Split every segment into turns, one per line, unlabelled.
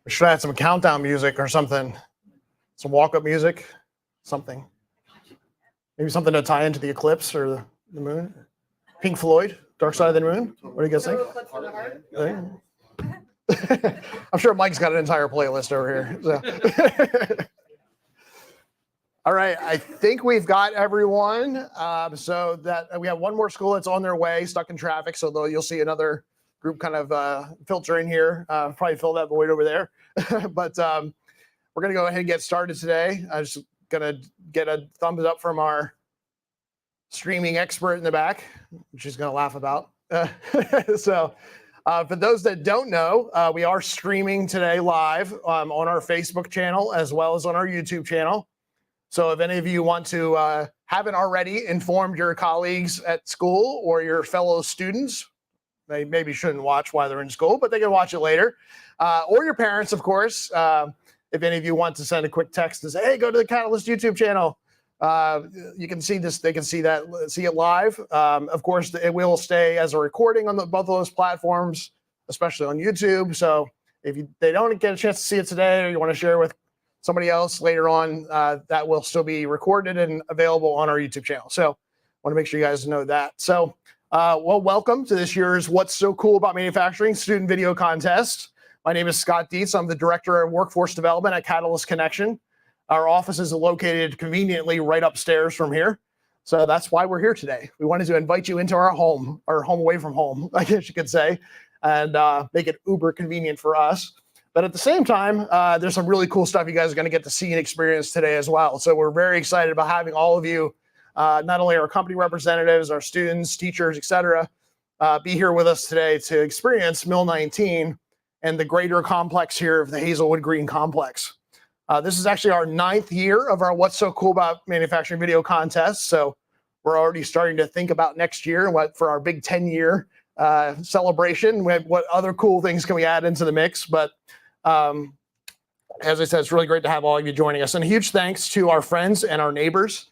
We should add some countdown music or something. Some walk-up music, something. Maybe something to tie into the eclipse or the moon. Pink Floyd, Dark Side of the Moon. What do you guys think? I'm sure Mike's got an entire playlist over here. So. All right, I think we've got everyone. So that we have one more school that's on their way, stuck in traffic. So you'll see another group kind of filter in here. Probably fill that void over there. But we're going to go ahead and get started today. I'm just going to get a thumbs up from our streaming expert in the back, which she's going to laugh about. So for those that don't know, we are streaming today live on our Facebook channel as well as on our YouTube channel. So if any of you want to, haven't already informed your colleagues at school or your fellow students, they maybe shouldn't watch while they're in school, but they can watch it later. Or your parents, of course. If any of you want to send a quick text and say, hey, go to the Catalyst YouTube channel. You can see this, they can see it live. Of course, it will stay as a recording on both of those platforms, especially on YouTube. So if they don't get a chance to see it today or you want to share with somebody else later on, that will still be recorded and available on our YouTube channel. So I want to make sure you guys know that. So well, welcome to this year's What's So Cool About Manufacturing Student Video Contest. My name is Scott Dietz. I'm the Director of Workforce Development at Catalyst Connection. Our office is located conveniently right upstairs from here. So that's why we're here today. We wanted to invite you into our home away from home, I guess you could say, and make it uber convenient for us. But at the same time, there's some really cool stuff you guys are going to get to see and experience today as well. So we're very excited about having all of you, not only our company representatives, our students, teachers, et cetera, be here with us today to experience Mill 19 and the greater complex here of the Hazelwood Green Complex. This is actually our 9th year of our What's So Cool About Manufacturing Video Contest. So we're already starting to think about next year and what for our big 10-year celebration, what other cool things can we add into the mix. But as I said, it's really great to have all of you joining us. And a huge thanks to our friends and our neighbors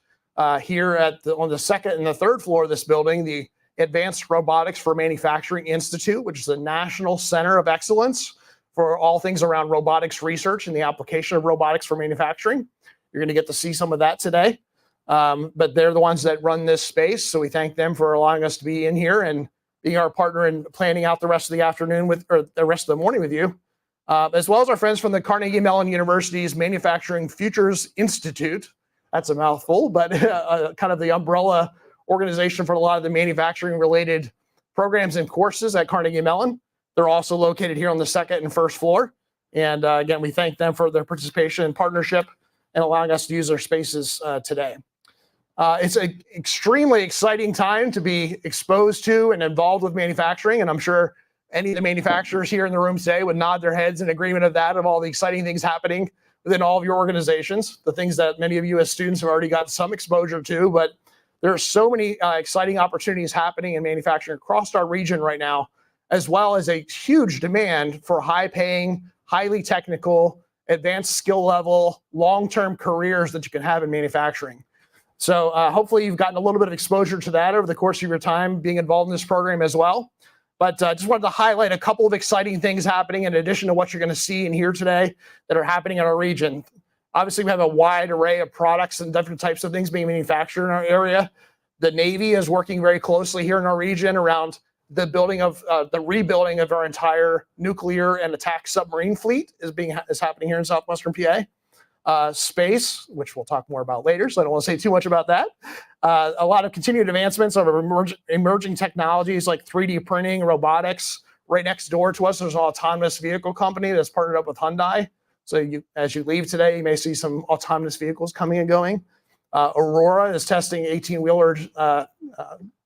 here on the second and the third floor of this building, the Advanced Robotics for Manufacturing Institute, which is a national center of excellence for all things around robotics research and the application of robotics for manufacturing. You're going to get to see some of that today. But they're the ones that run this space. So we thank them for allowing us to be in here and being our partner in planning out the rest of the afternoon or the rest of the morning with you. As well as our friends from the Carnegie Mellon University's Manufacturing Futures Institute. That's a mouthful, but kind of the umbrella organization for a lot of the manufacturing related programs and courses at Carnegie Mellon. They're also located here on the second and first floor. And again, we thank them for their participation and partnership and allowing us to use their spaces today. It's an extremely exciting time to be exposed to and involved with manufacturing. And I'm sure any of the manufacturers here in the room today would nod their heads in agreement of that, of all the exciting things happening within all of your organizations, the things that many of you as students have already got some exposure to. But there are so many exciting opportunities happening in manufacturing across our region right now, as well as a huge demand for high-paying, highly technical, advanced skill level, long-term careers that you can have in manufacturing. So hopefully you've gotten a little bit of exposure to that over the course of your time being involved in this program as well. But just wanted to highlight a couple of exciting things happening in addition to what you're going to see and hear today that are happening in our region. Obviously, we have a wide array of products and different types of things being manufactured in our area. The Navy is working very closely here in our region around the rebuilding of our entire nuclear and attack submarine fleet is happening here in southwestern PA. Space, which we'll talk more about later, so I don't want to say too much about that. A lot of continued advancements of emerging technologies like 3D printing, robotics. Right next door to us, there's an autonomous vehicle company that's partnered up with Hyundai. So as you leave today, you may see some autonomous vehicles coming and going. Aurora is testing 18-wheeler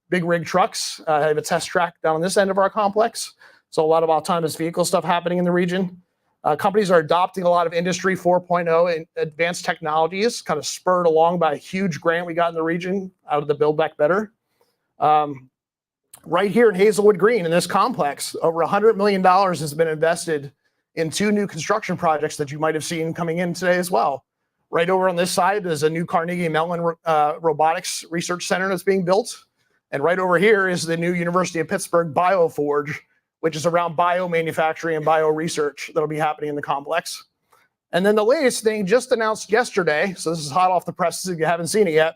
big rig trucks. I have a test track down on this end of our complex. So a lot of autonomous vehicle stuff happening in the region. Companies are adopting a lot of Industry 4.0 and advanced technologies, kind of spurred along by a huge grant we got in the region out of the Build Back Better. Right here in Hazelwood Green, in this complex, over $100 million has been invested in 2 new construction projects that you might have seen coming in today as well. Right over on this side is a new Carnegie Mellon Robotics Research Center that's being built. And right over here is the new University of Pittsburgh BioForge, which is around biomanufacturing and bioresearch that'll be happening in the complex. And then the latest thing just announced yesterday, so this is hot off the presses if you haven't seen it yet,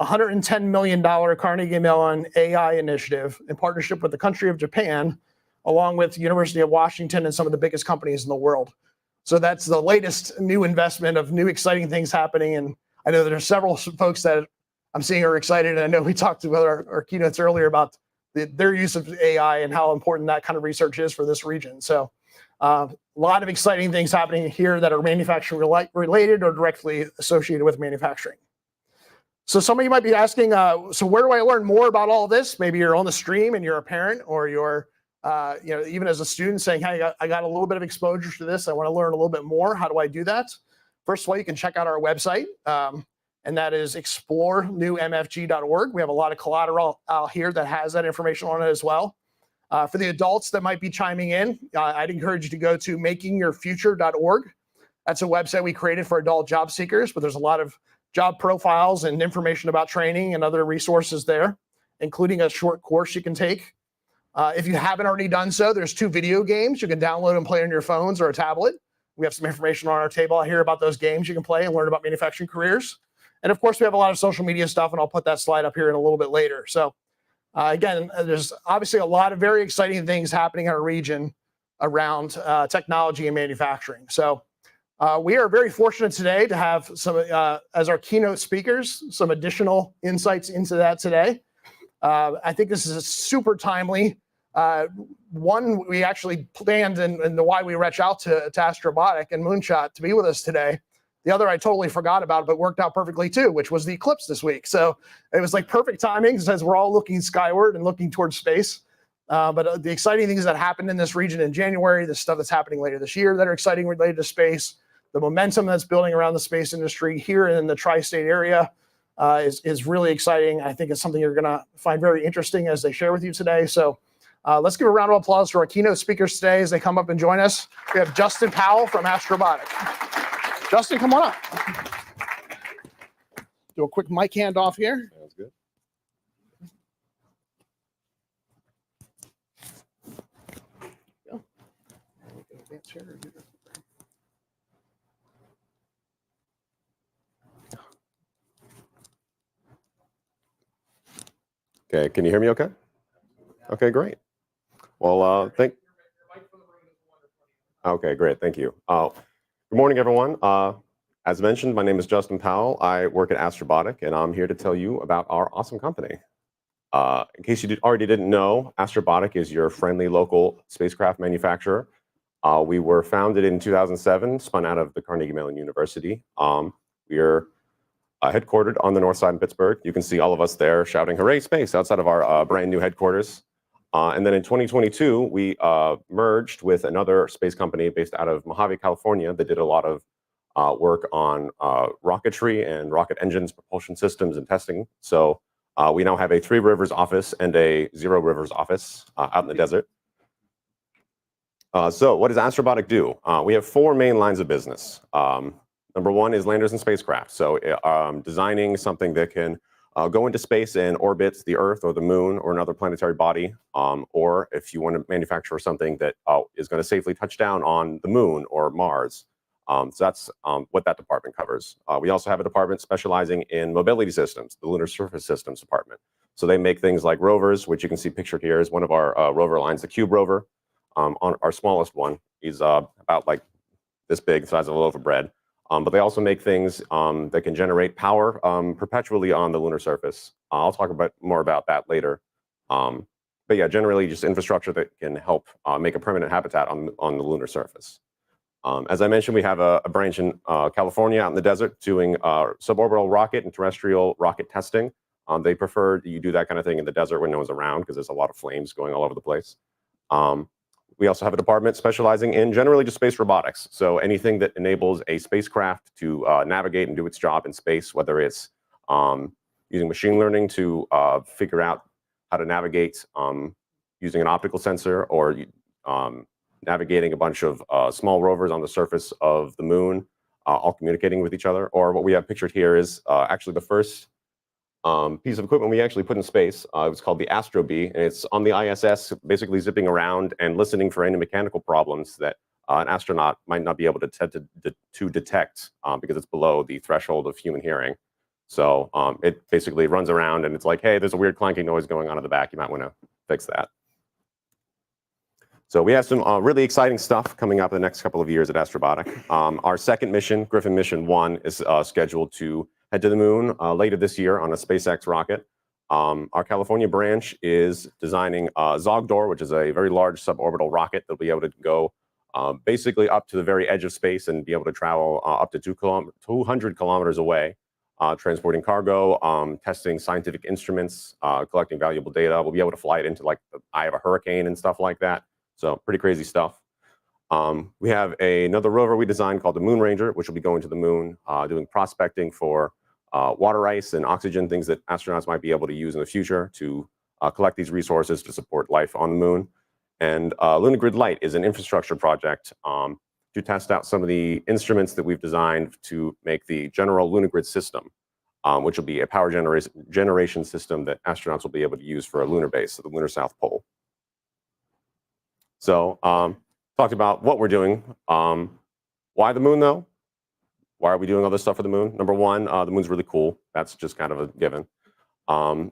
$110 million Carnegie Mellon AI initiative in partnership with the country of Japan, along with University of Washington and some of the biggest companies in the world. So that's the latest new investment of new exciting things happening. And I know there are several folks that I'm seeing are excited. And I know we talked about our keynotes earlier about their use of AI and how important that kind of research is for this region. So a lot of exciting things happening here that are manufacturing related or directly associated with manufacturing. So some of you might be asking, so where do I learn more about all this? Maybe you're on the stream and you're a parent, or you're even as a student saying, hey, I got a little bit of exposure to this. I want to learn a little bit more. How do I do that? First of all, you can check out our website, and that is explorenewmfg.org. We have a lot of collateral out here that has that information on it as well. For the adults that might be chiming in, I'd encourage you to go to makingyourfuture.org. That's a website we created for adult job seekers, but there's a lot of job profiles and information about training and other resources there, including a short course you can take. If you haven't already done so, there's 2 video games you can download and play on your phones or a tablet. We have some information on our table here about those games you can play and learn about manufacturing careers. And of course, we have a lot of social media stuff, and I'll put that slide up here in a little bit later. So again, there's obviously a lot of very exciting things happening in our region around technology and manufacturing. So we are very fortunate today to have some, as our keynote speakers, some additional insights into that today. I think this is super timely. One, we actually planned and the why we reached out to Astrobotic and Moonshot to be with us today. The other I totally forgot about, but worked out perfectly too, which was the eclipse this week. So it was like perfect timing as we're all looking skyward and looking towards space. But the exciting things that happened in this region in January, the stuff that's happening later this year that are exciting related to space, the momentum that's building around the space industry here in the tri-state area is really exciting. I think it's something you're going to find very interesting as they share with you today. So let's give a round of applause to our keynote speakers today as they come up and join us. We have Justin Powell from Astrobotic. Justin, come on up. Do a quick mic handoff here.
Sounds good. Okay, can you hear me okay? Okay, great. Well, okay, great, thank you. Good morning, everyone. As mentioned, my name is Justin Powell. I work at Astrobotic, and I'm here to tell you about our awesome company. In case you already didn't know, Astrobotic is your friendly local spacecraft manufacturer. We were founded in 2007, spun out of the Carnegie Mellon University. We are headquartered on the north side in Pittsburgh. You can see all of us there shouting, "Hooray, space!" outside of our brand new headquarters. And then in 2022, we merged with another space company based out of Mojave, California, that did a lot of work on rocketry and rocket engines, propulsion systems, and testing. So we now have a 3 Rivers office and a 0 Rivers office out in the desert. So what does Astrobotic do? We have 4 main lines of business. Number 1 is landers and spacecraft. So designing something that can go into space and orbit the Earth or the Moon or another planetary body, or if you want to manufacture something that is going to safely touch down on the Moon or Mars. So that's what that department covers. We also have a department specializing in mobility systems, the Lunar Surface Systems Department. So they make things like rovers, which you can see pictured here is one of our rover lines, the Cube rover. On our smallest one is about like this big, the size of a loaf of bread. But they also make things that can generate power perpetually on the lunar surface. I'll talk more about that later. But yeah, generally just infrastructure that can help make a permanent habitat on the lunar surface. As I mentioned, we have a branch in California out in the desert doing suborbital rocket and terrestrial rocket testing. They prefer you do that kind of thing in the desert when no one's around because there's a lot of flames going all over the place. We also have a department specializing in generally just space robotics. So anything that enables a spacecraft to navigate and do its job in space, whether it's using machine learning to figure out how to navigate using an optical sensor, or navigating a bunch of small rovers on the surface of the Moon, all communicating with each other. Or what we have pictured here is actually the first piece of equipment we actually put in space. It was called the Astro Bee, and it's on the ISS, basically zipping around and listening for any mechanical problems that an astronaut might not be able to detect because it's below the threshold of human hearing. So it basically runs around and it's like, hey, there's a weird clanking noise going on in the back. You might want to fix that. So we have some really exciting stuff coming up in the next couple of years at Astrobotic. Our second mission, Griffin Mission 1, is scheduled to head to the moon later this year on a SpaceX rocket. Our California branch is designing Zogdor, which is a very large suborbital rocket that'll be able to go basically up to the very edge of space and be able to travel up to 200 kilometers away, transporting cargo, testing scientific instruments, collecting valuable data. We'll be able to fly it into like the eye of a hurricane and stuff like that. So pretty crazy stuff. We have another rover we designed called the Moon Ranger, which will be going to the moon, doing prospecting for water ice and oxygen, things that astronauts might be able to use in the future to collect these resources to support life on the moon. And LunaGrid Lite is an infrastructure project to test out some of the instruments that we've designed to make the general LunaGrid system, which will be a power generation system that astronauts will be able to use for a lunar base at the lunar South Pole. So talked about what we're doing. Why the moon, though? Why are we doing all this stuff for the moon? Number one, the moon's really cool. That's just kind of a given.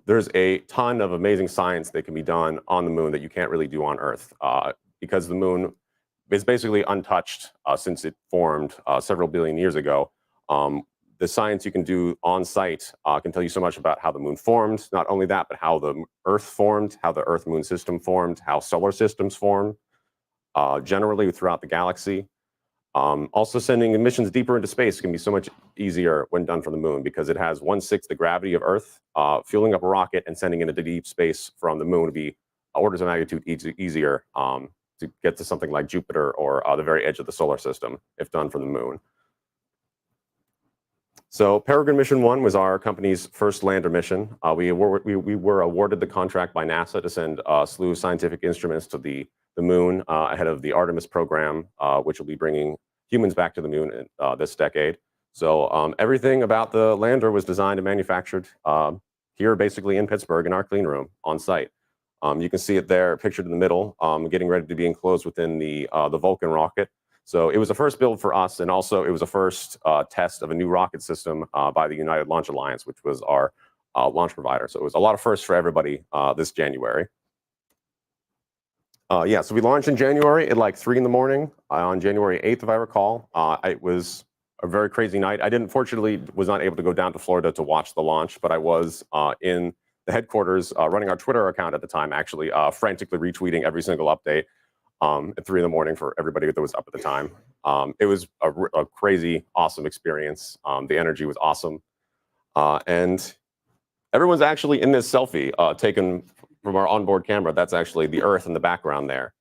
There's a ton of amazing science that can be done on the moon that you can't really do on Earth because the moon is basically untouched since it formed several billion years ago. The science you can do on site can tell you so much about how the moon formed. Not only that, but how the Earth formed, how the Earth-Moon system formed, how solar systems formed generally throughout the galaxy. Also, sending missions deeper into space can be so much easier when done from the moon because it has 1/6 the gravity of Earth. Fueling up a rocket and sending it into deep space from the moon would be orders of magnitude easier to get to something like Jupiter or the very edge of the solar system if done from the moon. So Peregrine Mission 1 was our company's first lander mission. We were awarded the contract by NASA to send a slew of scientific instruments to the moon ahead of the Artemis program, which will be bringing humans back to the moon this decade. So everything about the lander was designed and manufactured here basically in Pittsburgh in our clean room on site. You can see it there pictured in the middle, getting ready to be enclosed within the Vulcan rocket. So it was a first build for us, and also it was a first test of a new rocket system by the United Launch Alliance, which was our launch provider. So it was a lot of firsts for everybody this January. Yeah, so we launched in January at like 3 in the morning on January 8th, if I recall. It was a very crazy night. Fortunately, was not able to go down to Florida to watch the launch, but I was in the headquarters running our Twitter account at the time, actually frantically retweeting every single update. At 3 in the morning for everybody that was up at the time. It was a crazy, awesome experience. The energy was awesome. And everyone's actually in this selfie taken from our onboard camera. That's actually the Earth in the background there.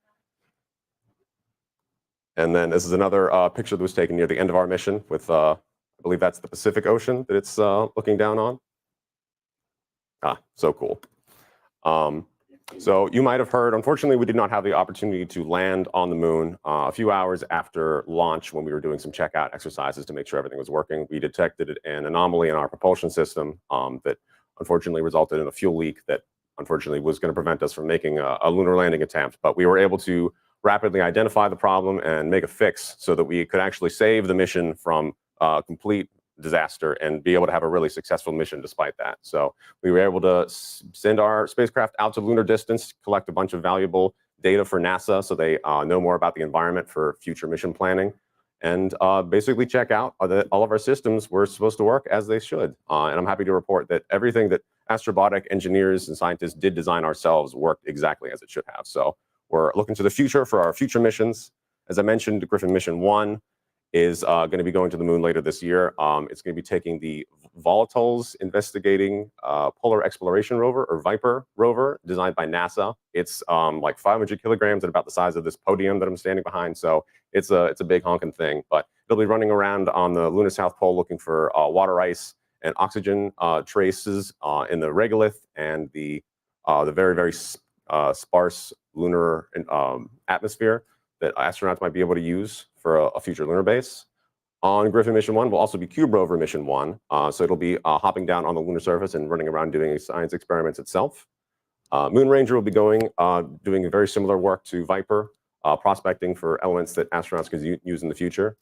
And then this is another picture that was taken near the end of our mission with, I believe that's the Pacific Ocean that it's looking down on. Ah, so cool. So you might have heard, unfortunately, we did not have the opportunity to land on the moon. A few hours after launch, when we were doing some checkout exercises to make sure everything was working, we detected an anomaly in our propulsion system that unfortunately resulted in a fuel leak that unfortunately was going to prevent us from making a lunar landing attempt. But we were able to rapidly identify the problem and make a fix so that we could actually save the mission from complete disaster and be able to have a really successful mission despite that. So we were able to send our spacecraft out to lunar distance, collect a bunch of valuable data for NASA so they know more about the environment for future mission planning, and basically check out that all of our systems were supposed to work as they should. And I'm happy to report that everything that Astrobotic engineers and scientists did design ourselves worked exactly as it should have. So we're looking to the future for our future missions. As I mentioned, Griffin Mission 1 is going to be going to the moon later this year. It's going to be taking the Volatiles Investigating Polar Exploration Rover, or VIPER rover, designed by NASA. It's like 500 kilograms and about the size of this podium that I'm standing behind. So it's a big honking thing. But it'll be running around on the lunar South Pole looking for water ice and oxygen traces in the regolith and the very, very sparse lunar atmosphere that astronauts might be able to use for a future lunar base. On Griffin Mission 1 will also be Cube Rover Mission 1. So it'll be hopping down on the lunar surface and running around doing science experiments itself. Moon Ranger will be doing very similar work to Viper, prospecting for elements that astronauts can use in the future.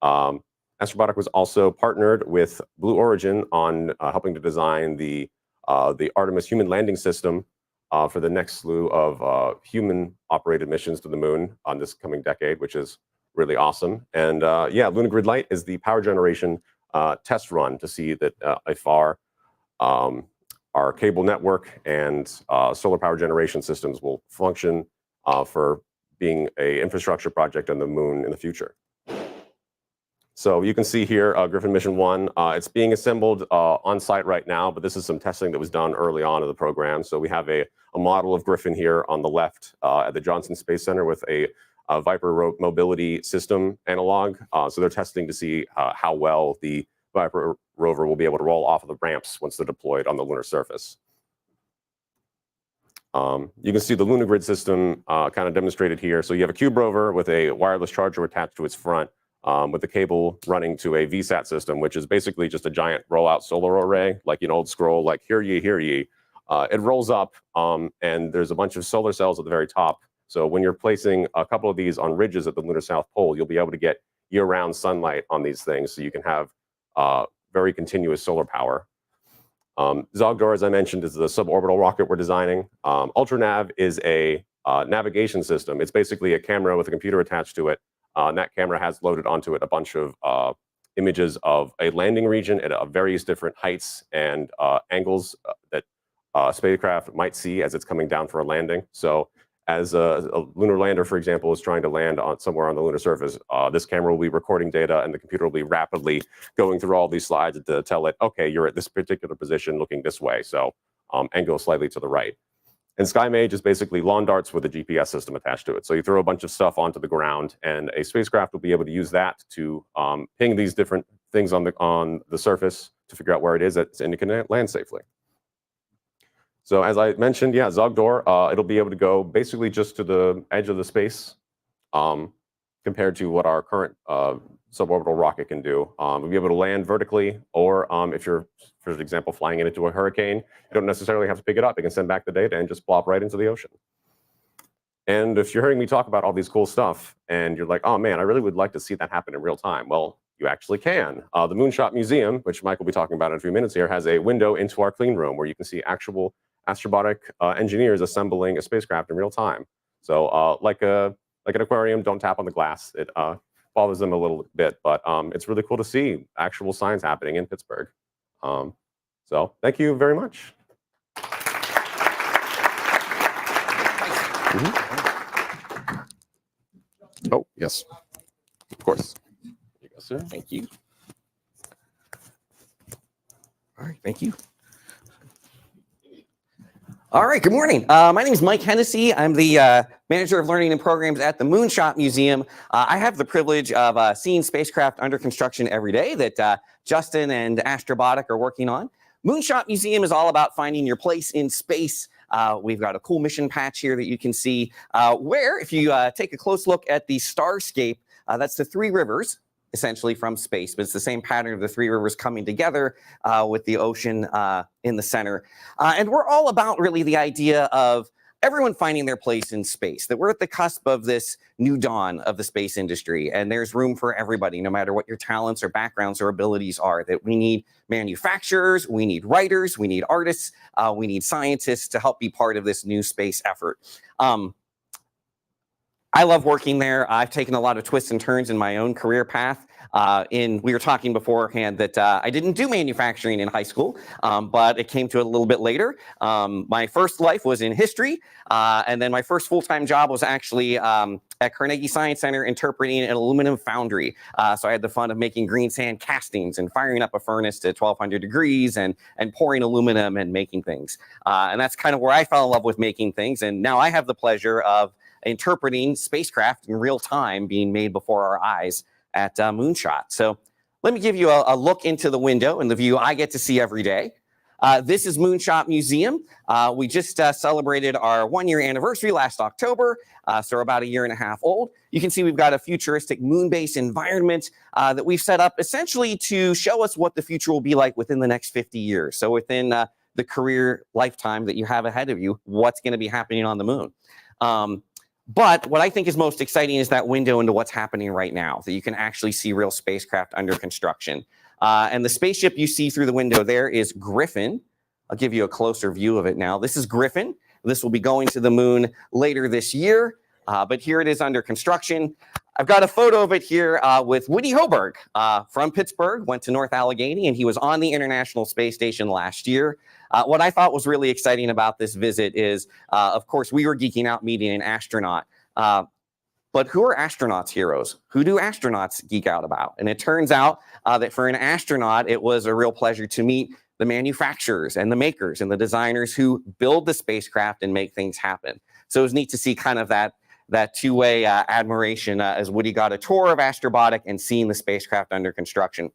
Astrobotic was also partnered with Blue Origin on helping to design the Artemis human landing system for the next slew of human-operated missions to the moon on this coming decade, which is really awesome. And yeah, Lunar Grid Light is the power generation test run to see that if our cable network and solar power generation systems will function for being an infrastructure project on the moon in the future. So you can see here Griffin Mission 1. It's being assembled on site right now, but this is some testing that was done early on in the program. So we have a model of Griffin here on the left at the Johnson Space Center with a Viper mobility system analog. So they're testing to see how well the Viper rover will be able to roll off of the ramps once they're deployed on the lunar surface. You can see the lunar grid system kind of demonstrated here. So you have a Cube rover with a wireless charger attached to its front with the cable running to a VSAT system, which is basically just a giant rollout solar array, like an old scroll, like hear ye, hear ye. It rolls up and there's a bunch of solar cells at the very top. So when you're placing a couple of these on ridges at the lunar south pole, you'll be able to get year-round sunlight on these things, so you can have very continuous solar power. Zogdor, as I mentioned, is the suborbital rocket we're designing. UltraNav is a navigation system. It's basically a camera with a computer attached to it. And that camera has loaded onto it a bunch of images of a landing region at various different heights and angles that spacecraft might see as it's coming down for a landing. So as a lunar lander, for example, is trying to land somewhere on the lunar surface, this camera will be recording data and the computer will be rapidly going through all these slides to tell it, okay, you're at this particular position looking this way, so and go slightly to the right. And SkyMage is basically lawn darts with a GPS system attached to it. So you throw a bunch of stuff onto the ground and a spacecraft will be able to use that to ping these different things on the surface to figure out where it is and it can land safely. So as I mentioned, yeah, Zogdor, it'll be able to go basically just to the edge of the space compared to what our current suborbital rocket can do. We'll be able to land vertically, or if you're, for example, flying it into a hurricane, you don't necessarily have to pick it up. It can send back the data and just plop right into the ocean. And if you're hearing me talk about all these cool stuff and you're like, oh man, I really would like to see that happen in real time. Well, you actually can. The Moonshot Museum, which Mike will be talking about in a few minutes here, has a window into our clean room where you can see actual astrobotic engineers assembling a spacecraft in real time. So like an aquarium, don't tap on the glass. It bothers them a little bit, but it's really cool to see actual science happening in Pittsburgh. So thank you very much. Oh, yes, of course. Here you go, sir.
Thank you. All right, thank you. All right, good morning. My name is Mike Hennessy. I'm the Manager of Learning and Programs at the Moonshot Museum. I have the privilege of seeing spacecraft under construction every day that Justin and Astrobotic are working on. Moonshot Museum is all about finding your place in space. We've got a cool mission patch here that you can see where, if you take a close look at the starscape, that's the three rivers, essentially from space, but it's the same pattern of the three rivers coming together with the ocean in the center. And we're all about really the idea of everyone finding their place in space, that we're at the cusp of this new dawn of the space industry, and there's room for everybody, no matter what your talents or backgrounds or abilities are, that we need manufacturers, we need writers, we need artists, we need scientists to help be part of this new space effort. I love working there. I've taken a lot of twists and turns in my own career path. We were talking beforehand that I didn't do manufacturing in high school, but it came to it a little bit later. My first life was in history, and then my first full-time job was actually at Carnegie Science Center interpreting an aluminum foundry. So I had the fun of making green sand castings and firing up a furnace to 1200 degrees and pouring aluminum and making things. And that's kind of where I fell in love with making things. And now I have the pleasure of interpreting spacecraft in real time being made before our eyes at Moonshot. So let me give you a look into the window and the view I get to see every day. This is Moonshot Museum. We just celebrated our 1-year anniversary last October, so we're about 1.5 years old. You can see we've got a futuristic moon-based environment that we've set up essentially to show us what the future will be like within the next 50 years. So within the career lifetime that you have ahead of you, what's going to be happening on the moon. But what I think is most exciting is that window into what's happening right now, that you can actually see real spacecraft under construction. And the spaceship you see through the window there is Griffin. I'll give you a closer view of it now. This is Griffin. This will be going to the moon later this year, but here it is under construction. I've got a photo of it here with Woody Hoberg from Pittsburgh, went to North Allegheny, and he was on the International Space Station last year. What I thought was really exciting about this visit is, of course, we were geeking out meeting an astronaut. But who are astronauts' heroes? Who do astronauts geek out about? And it turns out that for an astronaut, it was a real pleasure to meet the manufacturers and the makers and the designers who build the spacecraft and make things happen. So it was neat to see kind of that two-way admiration as Woody got a tour of Astrobotic and seeing the spacecraft under construction.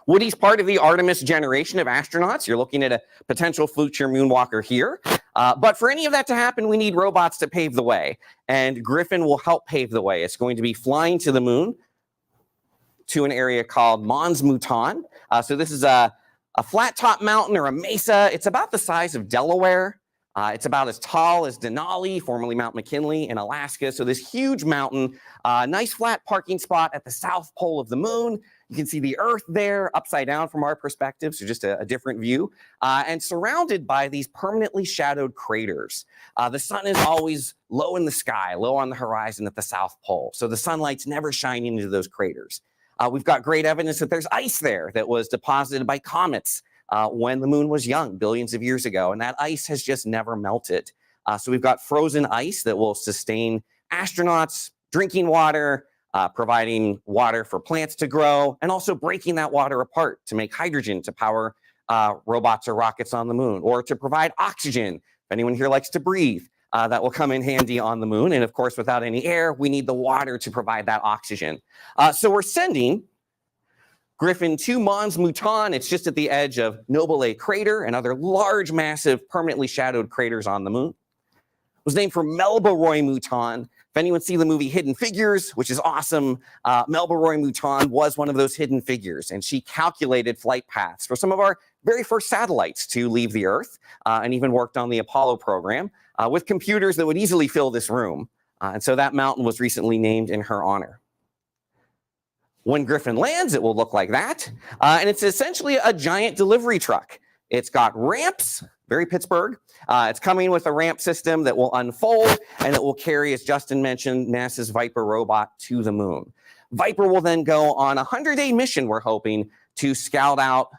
Woody's part of the Artemis generation of astronauts. You're looking at a potential future moonwalker here. But for any of that to happen, we need robots to pave the way. And Griffin will help pave the way. It's going to be flying to the moon to an area called Mons Mouton. So this is a flat top mountain or a mesa. It's about the size of Delaware. It's about as tall as Denali, formerly Mount McKinley in Alaska. So this huge mountain, nice flat parking spot at the south pole of the moon. You can see the Earth there upside down from our perspective, so just a different view, and surrounded by these permanently shadowed craters. The sun is always low in the sky, low on the horizon at the South Pole, so the sunlight's never shining into those craters. We've got great evidence that there's ice there that was deposited by comets when the moon was young, billions of years ago, and that ice has just never melted. So we've got frozen ice that will sustain astronauts, drinking water, providing water for plants to grow, and also breaking that water apart to make hydrogen to power robots or rockets on the moon, or to provide oxygen. If anyone here likes to breathe, that will come in handy on the moon. And of course, without any air, we need the water to provide that oxygen. So we're sending Griffin to Mons Mouton. It's just at the edge of Noble A crater and other large, massive, permanently shadowed craters on the moon. It was named for Melba Roy Mouton. If anyone see the movie Hidden Figures, which is awesome, Melba Roy Mouton was one of those hidden figures, and she calculated flight paths for some of our very first satellites to leave the Earth, and even worked on the Apollo program with computers that would easily fill this room. And so that mountain was recently named in her honor. When Griffin lands, it will look like that, and it's essentially a giant delivery truck. It's got ramps, very Pittsburgh. It's coming with a ramp system that will unfold, and it will carry, as Justin mentioned, NASA's Viper robot to the moon. Viper will then go on a 100-day mission, we're hoping, to scout out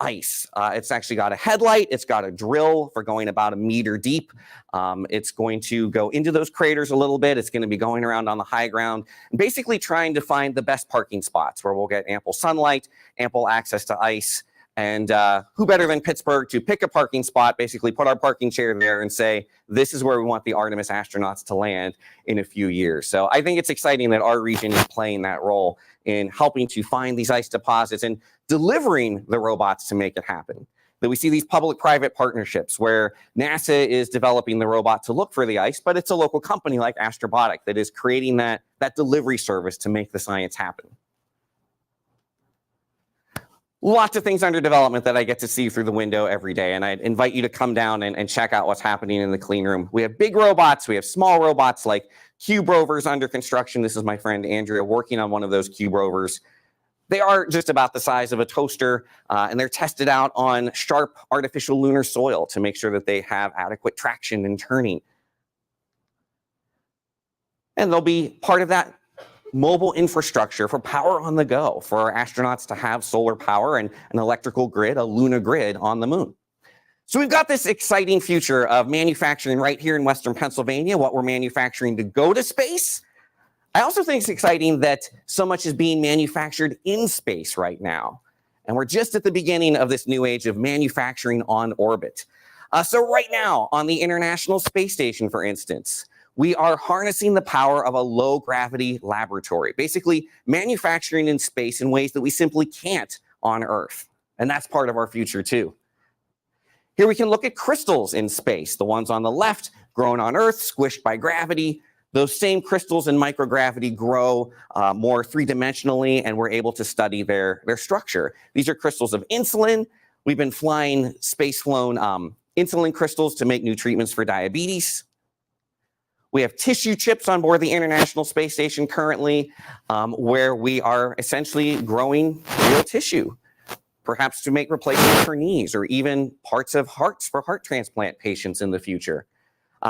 ice. It's actually got a headlight. It's got a drill for going about 1 meter deep. It's going to go into those craters a little bit. It's going to be going around on the high ground and basically trying to find the best parking spots where we'll get ample sunlight, ample access to ice. And who better than Pittsburgh to pick a parking spot, basically put our parking chair there and say, this is where we want the Artemis astronauts to land in a few years. So I think it's exciting that our region is playing that role in helping to find these ice deposits and delivering the robots to make it happen. That we see these public-private partnerships where NASA is developing the robot to look for the ice, but it's a local company like Astrobotic that is creating that delivery service to make the science happen. Lots of things under development that I get to see through the window every day, and I invite you to come down and check out what's happening in the clean room. We have big robots, we have small robots like cube rovers under construction. This is my friend Andrea working on one of those cube rovers. They are just about the size of a toaster, and they're tested out on sharp artificial lunar soil to make sure that they have adequate traction and turning. And they'll be part of that mobile infrastructure for power on the go, for our astronauts to have solar power and an electrical grid, a lunar grid on the moon. So we've got this exciting future of manufacturing right here in Western Pennsylvania, what we're manufacturing to go to space. I also think it's exciting that so much is being manufactured in space right now. And we're just at the beginning of this new age of manufacturing on orbit. So right now on the International Space Station, for instance, we are harnessing the power of a low gravity laboratory, basically manufacturing in space in ways that we simply can't on Earth. And that's part of our future too. Here we can look at crystals in space. The ones on the left grown on Earth, squished by gravity. Those same crystals in microgravity grow more three-dimensionally, and we're able to study their structure. These are crystals of insulin. We've been flying space-flown insulin crystals to make new treatments for diabetes. We have tissue chips on board the International Space Station currently, where we are essentially growing real tissue, perhaps to make replacements for knees or even parts of hearts for heart transplant patients in the future.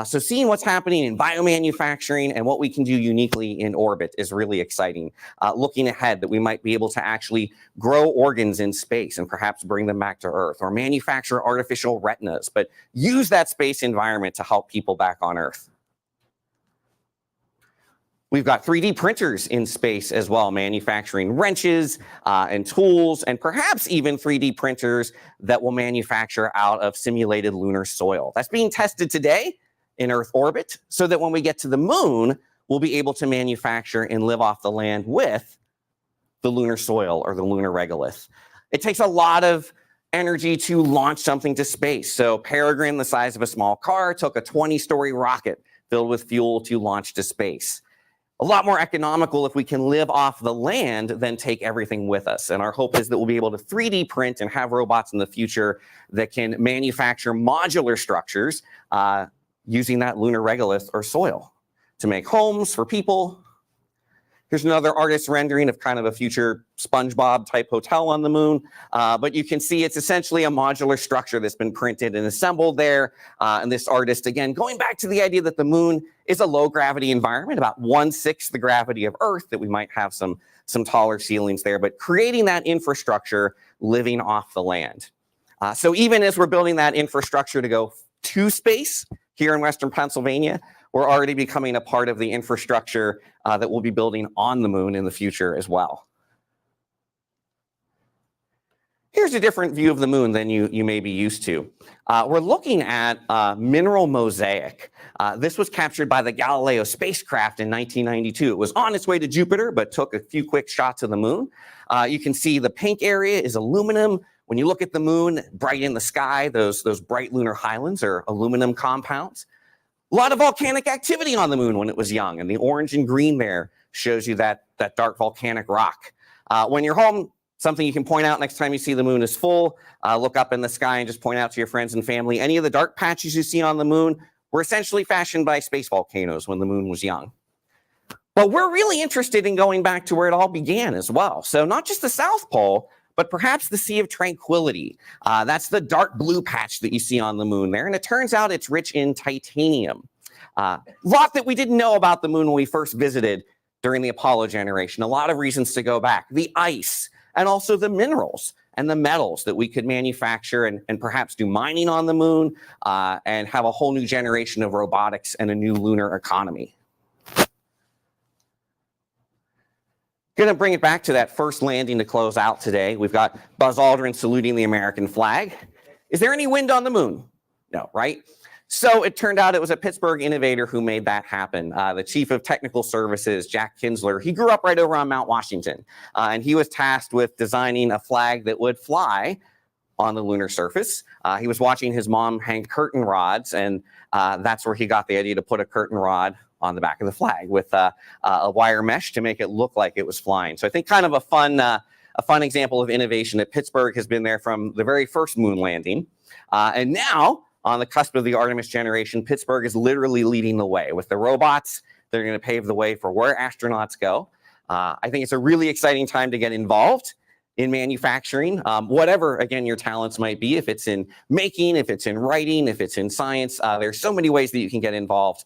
So seeing what's happening in biomanufacturing and what we can do uniquely in orbit is really exciting. Looking ahead that we might be able to actually grow organs in space and perhaps bring them back to Earth, or manufacture artificial retinas, but use that space environment to help people back on Earth. We've got 3D printers in space as well, manufacturing wrenches and tools, and perhaps even 3D printers that will manufacture out of simulated lunar soil. That's being tested today in Earth orbit, so that when we get to the moon, we'll be able to manufacture and live off the land with the lunar soil or the lunar regolith. It takes a lot of energy to launch something to space. So Peregrine, the size of a small car, took a 20-story rocket filled with fuel to launch to space. A lot more economical if we can live off the land than take everything with us. And our hope is that we'll be able to 3D print and have robots in the future that can manufacture modular structures using that lunar regolith or soil to make homes for people. Here's another artist's rendering of kind of a future SpongeBob type hotel on the moon. But you can see it's essentially a modular structure that's been printed and assembled there. And this artist, again, going back to the idea that the moon is a low gravity environment, about 1/6 the gravity of Earth, that we might have some taller ceilings there, but creating that infrastructure living off the land. So even as we're building that infrastructure to go to space here in Western Pennsylvania, we're already becoming a part of the infrastructure that we'll be building on the moon in the future as well. Here's a different view of the moon than you may be used to. We're looking at mineral mosaic. This was captured by the Galileo spacecraft in 1992. It was on its way to Jupiter, but took a few quick shots of the moon. You can see the pink area is aluminum. When you look at the moon, bright in the sky, those bright lunar highlands are aluminum compounds. A lot of volcanic activity on the moon when it was young, and the orange and green there shows you that dark volcanic rock. When you're home, something you can point out next time you see the moon is full, look up in the sky and just point out to your friends and family, any of the dark patches you see on the moon were essentially fashioned by space volcanoes when the moon was young. But we're really interested in going back to where it all began as well. So not just the South Pole, but perhaps the Sea of Tranquility. That's the dark blue patch that you see on the moon there. And it turns out it's rich in titanium. A lot that we didn't know about the moon when we first visited during the Apollo generation. A lot of reasons to go back. The ice, and also the minerals and the metals that we could manufacture and perhaps do mining on the moon and have a whole new generation of robotics and a new lunar economy. Going to bring it back to that first landing to close out today. We've got Buzz Aldrin saluting the American flag. Is there any wind on the moon? No, right? So it turned out it was a Pittsburgh innovator who made that happen. The chief of technical services, Jack Kinsler, he grew up right over on Mount Washington. And he was tasked with designing a flag that would fly on the lunar surface. He was watching his mom hang curtain rods, and that's where he got the idea to put a curtain rod on the back of the flag with a wire mesh to make it look like it was flying. So I think kind of a fun example of innovation that Pittsburgh has been there from the very first moon landing. And now, on the cusp of the Artemis generation, Pittsburgh is literally leading the way. With the robots, they're going to pave the way for where astronauts go. I think it's a really exciting time to get involved in manufacturing, whatever, again, your talents might be. If it's in making, if it's in writing, if it's in science, there's so many ways that you can get involved.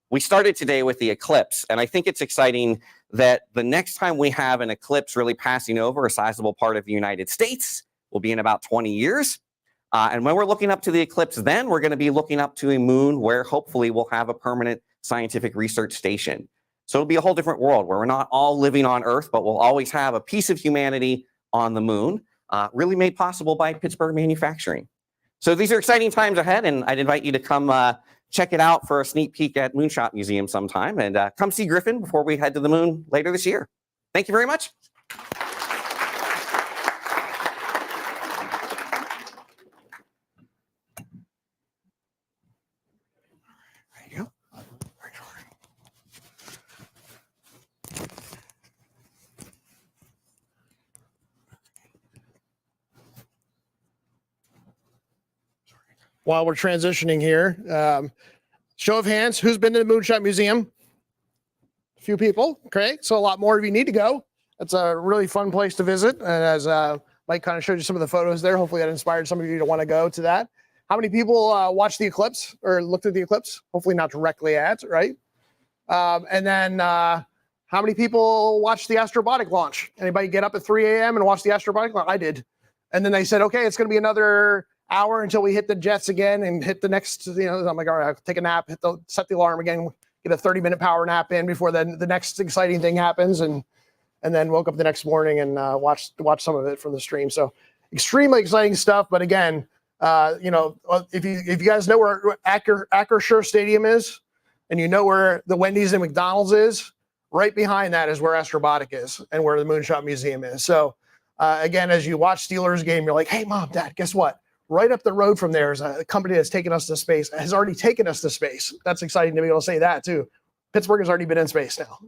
We started today with the eclipse, and I think it's exciting that the next time we have an eclipse really passing over a sizable part of the United States will be in about 20 years. And when we're looking up to the eclipse, then we're going to be looking up to a moon where hopefully we'll have a permanent scientific research station. So it'll be a whole different world where we're not all living on Earth, but we'll always have a piece of humanity on the moon, really made possible by Pittsburgh manufacturing. So these are exciting times ahead, and I'd invite you to come check it out for a sneak peek at Moonshot Museum sometime, and come see Griffin before we head to the moon later this year. Thank you very much.
while we're transitioning here. Show of hands, who's been to the Moonshot Museum? A few people, okay? So a lot more of you need to go. It's a really fun place to visit. And as Mike kind of showed you some of the photos there, hopefully that inspired some of you to want to go to that. How many people watched the eclipse or looked at the eclipse? Hopefully not directly at, right? And then how many people watched the astrobotic launch? Anybody get up at 3 a.m. and watch the astrobotic launch? I did. And then they said, okay, it's going to be another hour until we hit the jets again and hit the next, I'm like, all right, I'll take a nap, set the alarm again, get a 30-minute power nap in before then the next exciting thing happens. And then woke up the next morning and watched some of it from the stream. So extremely exciting stuff. But again, if you guys know where Acrisure Stadium is, and you know where the Wendy's and McDonald's is, right behind that is where Astrobotic is and where the Moonshot Museum is. So again, as you watch Steelers game, you're like, hey, Mom, Dad, guess what? Right up the road from there is a company that's taken us to space, has already taken us to space. That's exciting to be able to say that too. Pittsburgh has already been in space now.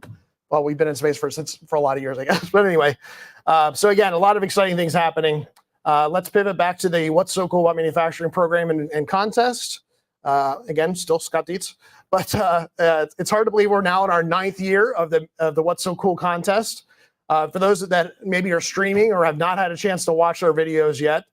Well, we've been in space for a lot of years, I guess. But anyway, so again, a lot of exciting things happening. Let's pivot back to the What's So Cool About Manufacturing program and contest. Again, still Scott Dietz. But it's hard to believe we're now in our 9th year of the What's So Cool contest. For those that maybe are streaming or have not had a chance to watch our videos yet,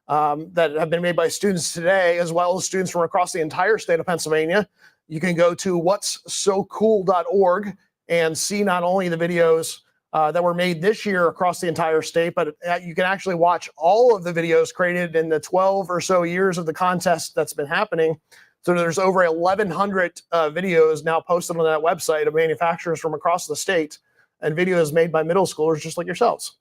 that have been made by students today, as well as students from across the entire state of Pennsylvania, you can go to what'ssocool.org and see not only the videos that were made this year across the entire state, but you can actually watch all of the videos created in the 12 or so years of the contest that's been happening. So there's over 1,100 videos now posted on that website of manufacturers from across the state and videos made by middle schoolers just like yourselves.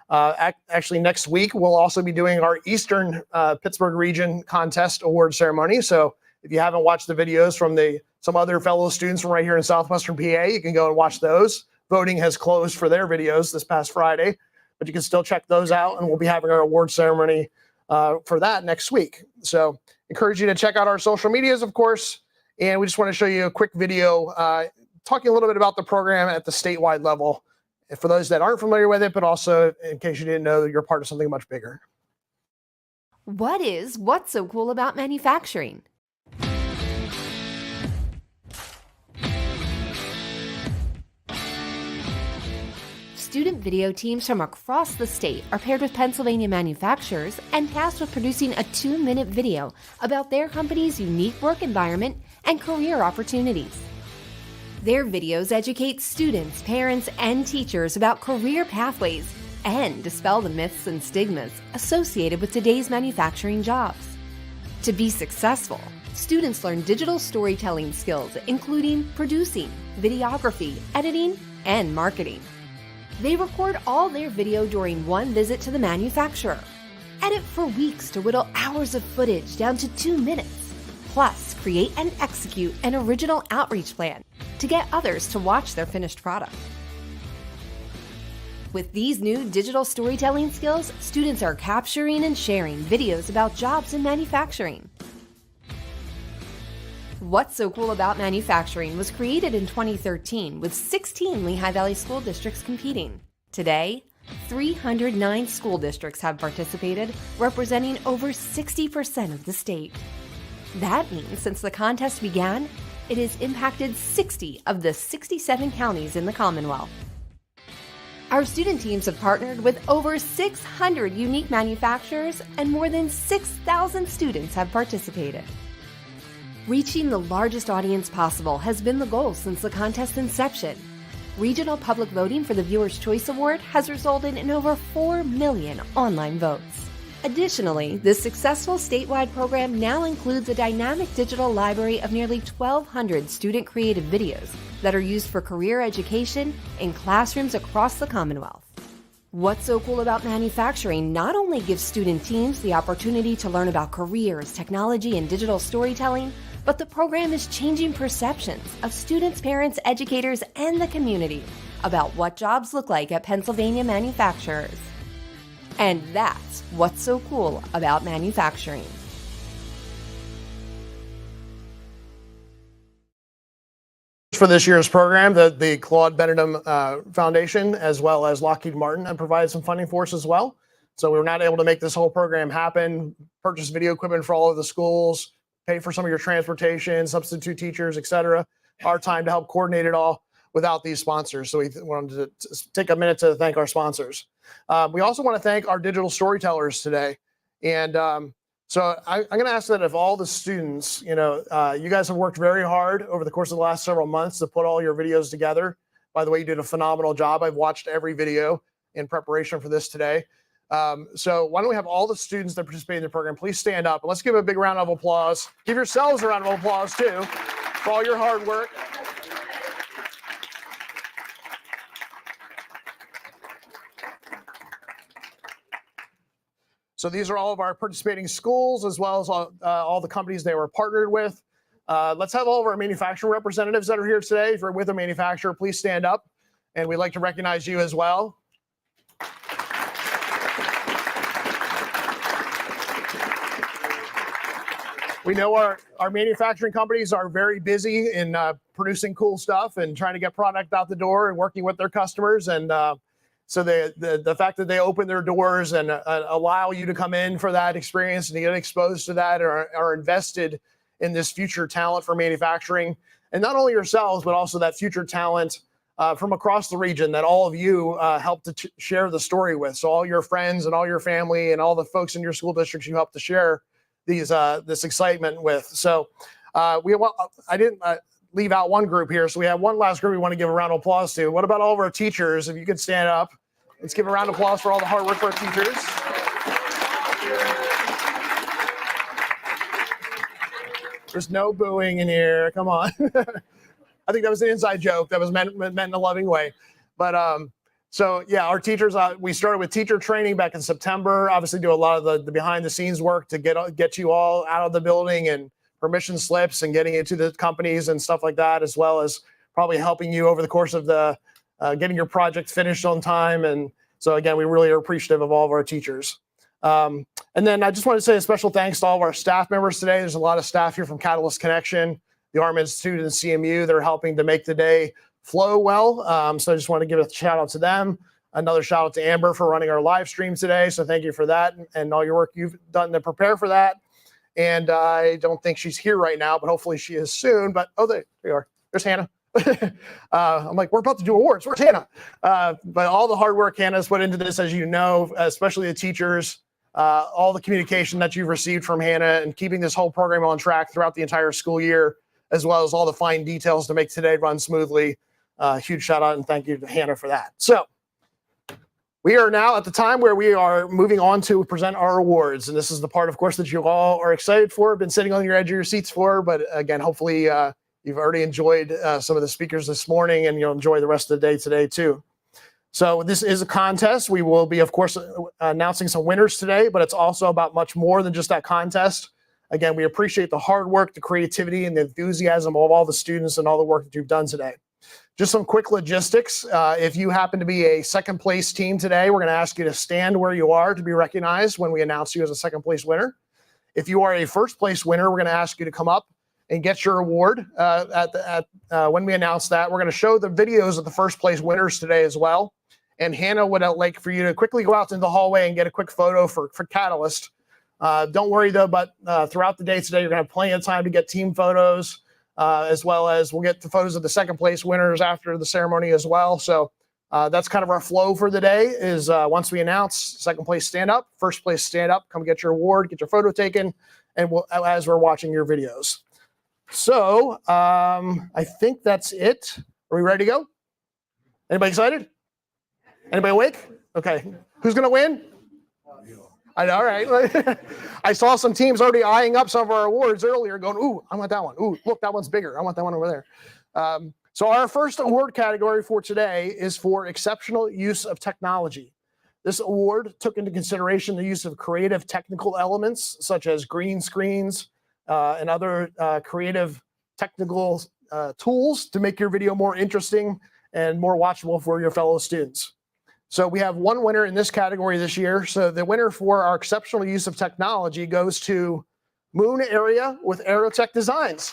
Actually, next week, we'll also be doing our Eastern Pittsburgh region contest award ceremony. So if you haven't watched the videos from some other fellow students from right here in Southwestern PA, you can go and watch those. Voting has closed for their videos this past Friday, but you can still check those out, and we'll be having our award ceremony for that next week. So encourage you to check out our social medias, of course, and we just want to show you a quick video talking a little bit about the program at the statewide level, and for those that aren't familiar with it, but also in case you didn't know that you're part of something much bigger.
What's so cool about manufacturing? Student video teams from across the state are paired with Pennsylvania manufacturers and tasked with producing a 2-minute video about their company's unique work environment and career opportunities. Their videos educate students, parents, and teachers about career pathways and dispel the myths and stigmas associated with today's manufacturing jobs. To be successful, students learn digital storytelling skills, including producing, videography, editing, and marketing. They record all their video during one visit to the manufacturer, edit for weeks to whittle hours of footage down to 2 minutes, plus create and execute an original outreach plan to get others to watch their finished product. With these new digital storytelling skills, students are capturing and sharing videos about jobs in manufacturing. What's So Cool About Manufacturing was created in 2013 with 16 Lehigh Valley school districts competing. Today, 309 school districts have participated, representing over 60% of the state. That means since the contest began, it has impacted 60 of the 67 counties in the Commonwealth. Our student teams have partnered with over 600 unique manufacturers, and more than 6,000 students have participated. Reaching the largest audience possible has been the goal since the contest's inception. Regional public voting for the Viewer's Choice Award has resulted in over 4 million online votes. Additionally, this successful statewide program now includes a dynamic digital library of nearly 1,200 student creative videos that are used for career education in classrooms across the Commonwealth. What's So Cool About Manufacturing not only gives student teams the opportunity to learn about careers, technology, and digital storytelling, but the program is changing perceptions of students, parents, educators, and the community about what jobs look like at Pennsylvania manufacturers. And that's what's so cool about manufacturing.
For this year's program, the Claude Benedum Foundation, as well as Lockheed Martin, have provided some funding for us as well. So we were not able to make this whole program happen, purchase video equipment for all of the schools, pay for some of your transportation, substitute teachers, et cetera. Our time to help coordinate it all without these sponsors. So we wanted to take a minute to thank our sponsors. We also want to thank our digital storytellers today. And so I'm going to ask that of all the students, you guys have worked very hard over the course of the last several months to put all your videos together. By the way, you did a phenomenal job. I've watched every video in preparation for this today. So why don't we have all the students that participate in the program, please stand up and let's give a big round of applause. Give yourselves a round of applause too for all your hard work. So these are all of our participating schools as well as all the companies they were partnered with. Let's have all of our manufacturing representatives that are here today. If you're with a manufacturer, please stand up. And we'd like to recognize you as well. We know our manufacturing companies are very busy in producing cool stuff and trying to get product out the door and working with their customers. And so the fact that they open their doors and allow you to come in for that experience and to get exposed to that are invested in this future talent for manufacturing. And not only yourselves, but also that future talent from across the region that all of you help to share the story with. So all your friends and all your family and all the folks in your school districts you help to share this excitement with. So I didn't leave out one group here. So we have one last group we want to give a round of applause to. What about all of our teachers? If you could stand up, let's give a round of applause for all the hard work for our teachers. There's no booing in here. Come on. I think that was an inside joke. That was meant in a loving way. But so yeah, our teachers, we started with teacher training back in September, obviously do a lot of the behind the scenes work to get you all out of the building and permission slips and getting into the companies and stuff like that, as well as probably helping you over the course of the getting your project finished on time. And so again, we really are appreciative of all of our teachers. And then I just want to say a special thanks to all of our staff members today. There's a lot of staff here from Catalyst Connection, the ARM Institute and the CMU that are helping to make the day flow well. So I just want to give a shout out to them. Another shout out to Amber for running our live stream today. So thank you for that and all your work you've done to prepare for that. And I don't think she's here right now, but hopefully she is soon. But there you are. There's Hannah. I'm like, we're about to do awards. Where's Hannah? But all the hard work Hannah's put into this, as you know, especially the teachers, all the communication that you've received from Hannah and keeping this whole program on track throughout the entire school year, as well as all the fine details to make today run smoothly. Huge shout out and thank you to Hannah for that. So we are now at the time where we are moving on to present our awards. And this is the part, of course, that you all are excited for, been sitting on your edge of your seats for. But again, hopefully you've already enjoyed some of the speakers this morning and you'll enjoy the rest of the day today too. So this is a contest. We will be, of course, announcing some winners today, but it's also about much more than just that contest. Again, we appreciate the hard work, the creativity, and the enthusiasm of all the students and all the work that you've done today. Just some quick logistics. If you happen to be a second place team today, we're going to ask you to stand where you are to be recognized when we announce you as a second place winner. If you are a first place winner, we're going to ask you to come up and get your award when we announce that. We're going to show the videos of the first place winners today as well. And Hannah would like for you to quickly go out into the hallway and get a quick photo for Catalyst. Don't worry though, but throughout the day today, you're going to have plenty of time to get team photos, as well as we'll get the photos of the second place winners after the ceremony as well. So that's kind of our flow for the day is once we announce second place stand up, first place stand up, come get your award, get your photo taken, and as we're watching your videos. So I think that's it. Are we ready to go? Anybody excited? Anybody awake? Okay. Who's going to win? All right. I saw some teams already eyeing up some of our awards earlier going, ooh, I want that one. Ooh, look, that one's bigger. I want that one over there. So our first award category for today is for exceptional use of technology. This award took into consideration the use of creative technical elements such as green screens and other creative technical tools to make your video more interesting and more watchable for your fellow students. So we have one winner in this category this year. So the winner for our exceptional use of technology goes to Moon Area with Aerotech Designs.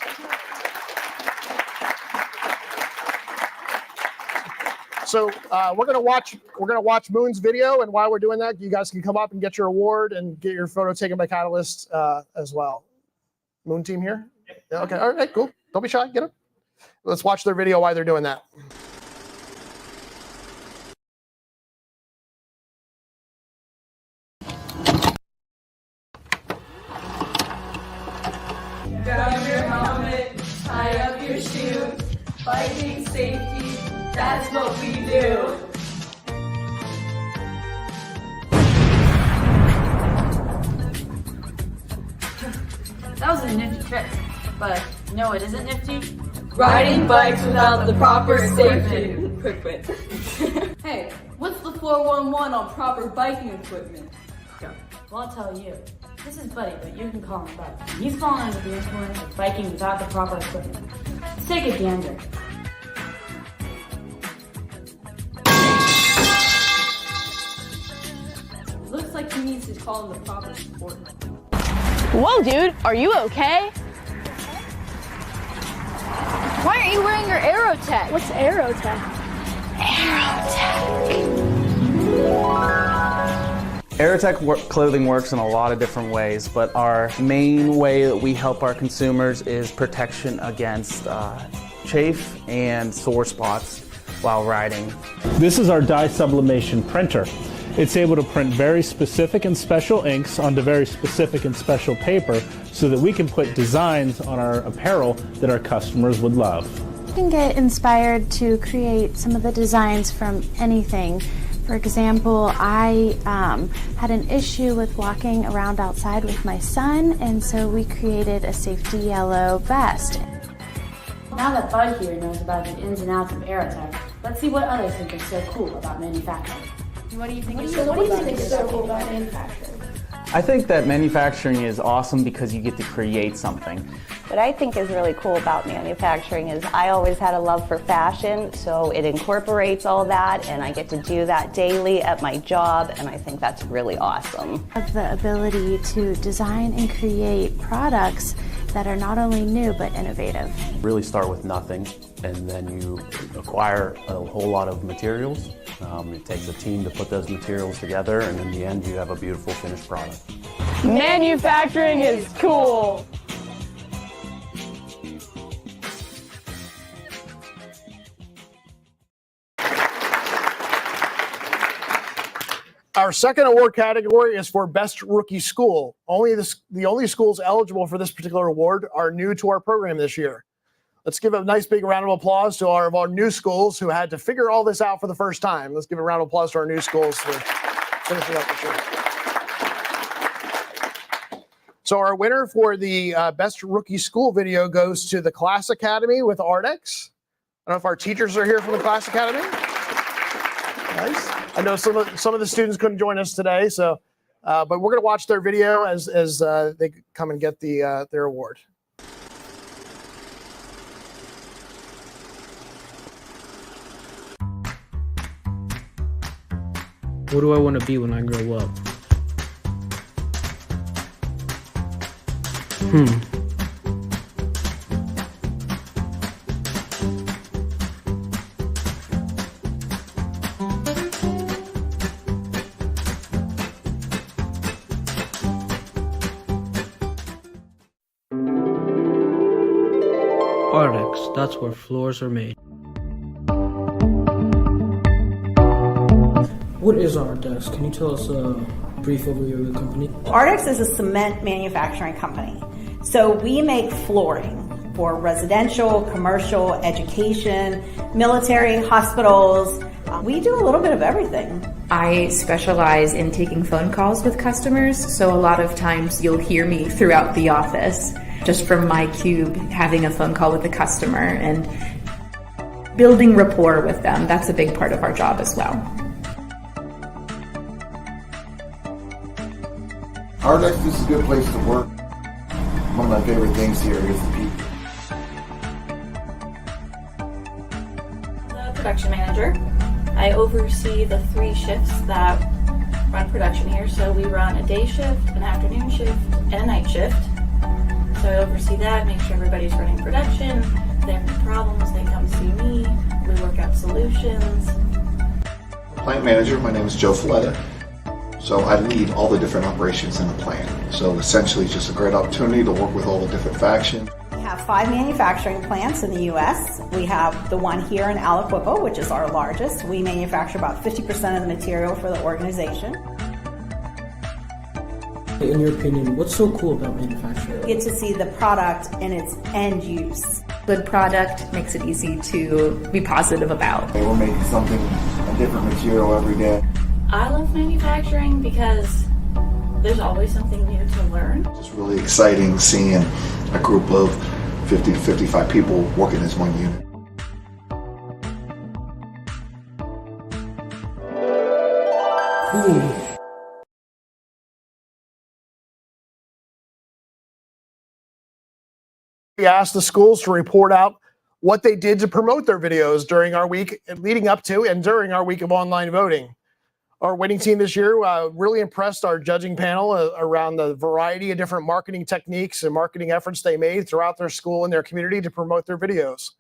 So we're gonna watch Moon's video, and while we're doing that, you guys can come up and get your award and get your photo taken by Catalyst as well. Moon team here? Yeah, okay, all right, cool. Don't be shy, get them. Let's watch their video while they're doing that.
Grab your helmet, tie up your shoes, biking safety, that's what we do.
That was a nifty trick, but no, it isn't nifty.
Riding bikes without the proper safety equipment. Hey, what's the 411 on proper biking equipment?
Well, I'll tell you. This is Buddy, but you can call him Bud. He's fallen under the influence of biking without the proper equipment. Let's take a gander.
Looks like he needs to call in the proper support.
Whoa, dude, are you okay? Why aren't you wearing your Aerotech? What's Aerotech?
Aerotech clothing works in a lot of different ways, but our main way that we help our consumers is protection against chafe and sore spots while riding.
This is our dye sublimation printer. It's able to print very specific and special inks onto very specific and special paper so that we can put designs on our apparel that our customers would love.
You can get inspired to create some of the designs from anything. For example, I had an issue with walking around outside with my son, and so we created a safety yellow vest.
Now that Bud here knows about the ins and outs of Aerotech, let's see what others think is so cool about manufacturing.
What do you think is so cool about manufacturing?
I think that manufacturing is awesome because you get to create something.
What I think is really cool about manufacturing is I always had a love for fashion, so it incorporates all that, and I get to do that daily at my job, and I think that's really awesome.
Of the ability to design and create products that are not only new but innovative.
Really start with nothing, and then you acquire a whole lot of materials. It takes a team to put those materials together, and in the end you have a beautiful finished product.
Manufacturing is cool.
Our second award category is for Best Rookie School. The only schools eligible for this particular award are new to our program this year. Let's give a nice big round of applause to our new schools who had to figure all this out for the first time. Let's give a round of applause to our new schools for finishing up this year. So our winner for the Best Rookie School video goes to the Class Academy with Ardex. I don't know if our teachers are here from the Class Academy. Nice. I know some of the students couldn't join us today, so but we're going to watch their video as they come and get their award.
What do I want to be when I grow up? Ardex, that's where floors are made. What is Ardex? Can you tell us a brief overview of the company?
Ardex is a cement manufacturing company. So we make flooring for residential, commercial, education, military, hospitals. We do a little bit of everything.
I specialize in taking phone calls with customers, so a lot of times you'll hear me throughout the office, just from my cube, having a phone call with the customer and building rapport with them. That's a big part of our job as well.
Ardex is a good place to work. One of my favorite things here is the people.
The production manager. I oversee the 3 shifts that run production here. So we run a day shift, an afternoon shift, and a night shift. So I oversee that, make sure everybody's running production. If they have any problems, they come see me. We work out solutions.
Plant manager, my name is Joe Fletta. So I lead all the different operations in the plant. So essentially it's just a great opportunity to work with all the different factions.
We have 5 manufacturing plants in the U.S. We have the one here in Aliquippa, which is our largest. We manufacture about 50% of the material for the organization.
In your opinion, what's so cool about manufacturing?
You get to see the product in its end use.
Good product makes it easy to be positive about.
We're making something, a different material every day.
I love manufacturing because there's always something new to learn.
It's really exciting seeing a group of 50 to 55 people working as one unit.
We asked the schools to report out what they did to promote their videos during our week leading up to and during our week of online voting. Our winning team this year really impressed our judging panel around the variety of different marketing techniques and marketing efforts they made throughout their school and their community to promote their videos.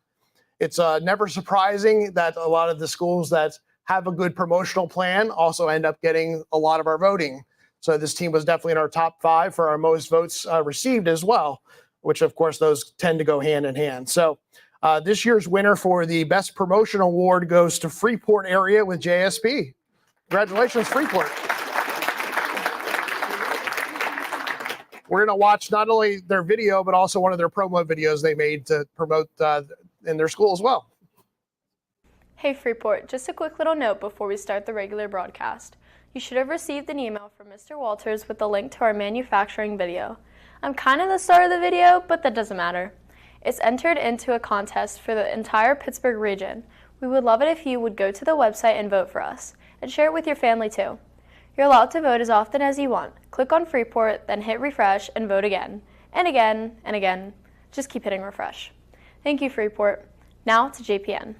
It's never surprising that a lot of the schools that have a good promotional plan also end up getting a lot of our voting. So this team was definitely in our top 5 for our most votes received as well, which of course those tend to go hand in hand. So this year's winner for the Best Promotion Award goes to Freeport area with JSP. Congratulations, Freeport. We're going to watch not only their video, but also one of their promo videos they made to promote in their school as well.
Hey Freeport, just a quick little note before we start the regular broadcast. You should have received an email from Mr. Walters with the link to our manufacturing video. I'm kind of the star of the video, but that doesn't matter. It's entered into a contest for the entire Pittsburgh region. We would love it if you would go to the website and vote for us, and share it with your family too. You're allowed to vote as often as you want. Click on Freeport, then hit refresh and vote again, and again, and again. Just keep hitting refresh. Thank you, Freeport. Now to JPN.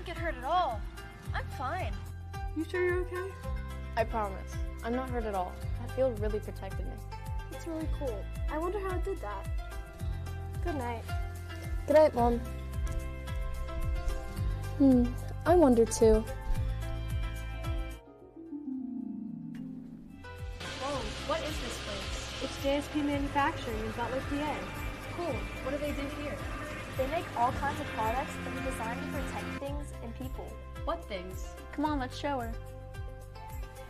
Get hurt at all. I'm fine.
You sure you're okay? I promise. I'm not hurt at all. That field really protected me.
It's really cool. I wonder how it did that. Good night.
Good night, Mom. I wonder too.
Whoa, what is this place? It's JSP Manufacturing in Butler, PA.
Cool. What do they do here?
They make all kinds of products that are designed to protect things and people.
What things?
Come on, let's show her.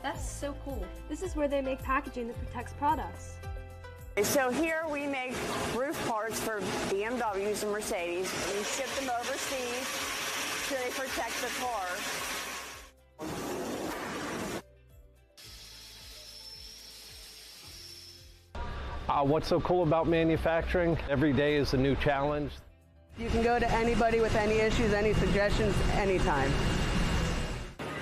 That's so cool.
This is where they make packaging that protects products.
So here we make roof parts for BMWs and Mercedes. We ship them overseas so they protect the car.
What's so cool about manufacturing? Every day is a new challenge.
You can go to anybody with any issues, any suggestions, anytime.